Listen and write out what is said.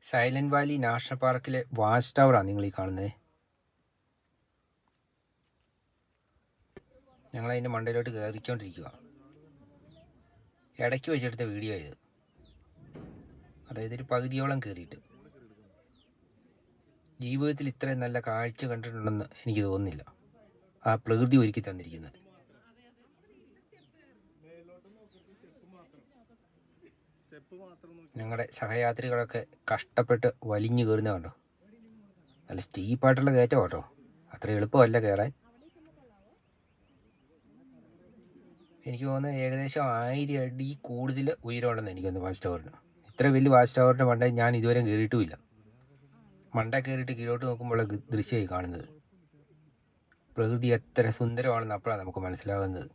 Silent Valley national പാർക്കിലെ watch ടവറാണ് നിങ്ങൾ ഈ കാണുന്നത്. ഞങ്ങളതിൻ്റെ മണ്ടയിലോട്ട് കയറിക്കൊണ്ടിരിക്കുക. ഇടയ്ക്ക് വെച്ചെടുത്ത വീഡിയോ ഇത്. അതായത് ഒരു പകുതിയോളം കയറിയിട്ട്. ജീവിതത്തിൽ ഇത്രയും നല്ല കാഴ്ച കണ്ടിട്ടുണ്ടെന്ന് എനിക്ക് തോന്നുന്നില്ല. ആ പ്രകൃതി ഒരുക്കി തന്നിരിക്കുന്നത്. ഞങ്ങളുടെ സഹയാത്രികളൊക്കെ കഷ്ടപ്പെട്ട് വലിഞ്ഞു കയറുന്ന കണ്ടോ. നല്ല സ്റ്റീപ്പായിട്ടുള്ള കയറ്റം കേട്ടോ. അത്ര എളുപ്പമല്ല കയറാൻ. എനിക്ക് തോന്നുന്നത് ഏകദേശം 1000 അടി കൂടുതൽ ഉയരമുണ്ടെന്ന് എനിക്കൊന്ന് വാച്ച് ടവറിന്. ഇത്ര വലിയ വാച്ച് ടവറിൻ്റെ മണ്ടേ ഞാൻ ഇതുവരെ കയറിയിട്ടുമില്ല. മണ്ട കയറിയിട്ട് കീഴോട്ട് നോക്കുമ്പോഴാണ് ദൃശ്യമായി കാണുന്നത്. പ്രകൃതി എത്ര സുന്ദരമാണെന്ന് അപ്പോഴാണ് നമുക്ക് മനസ്സിലാകുന്നത്.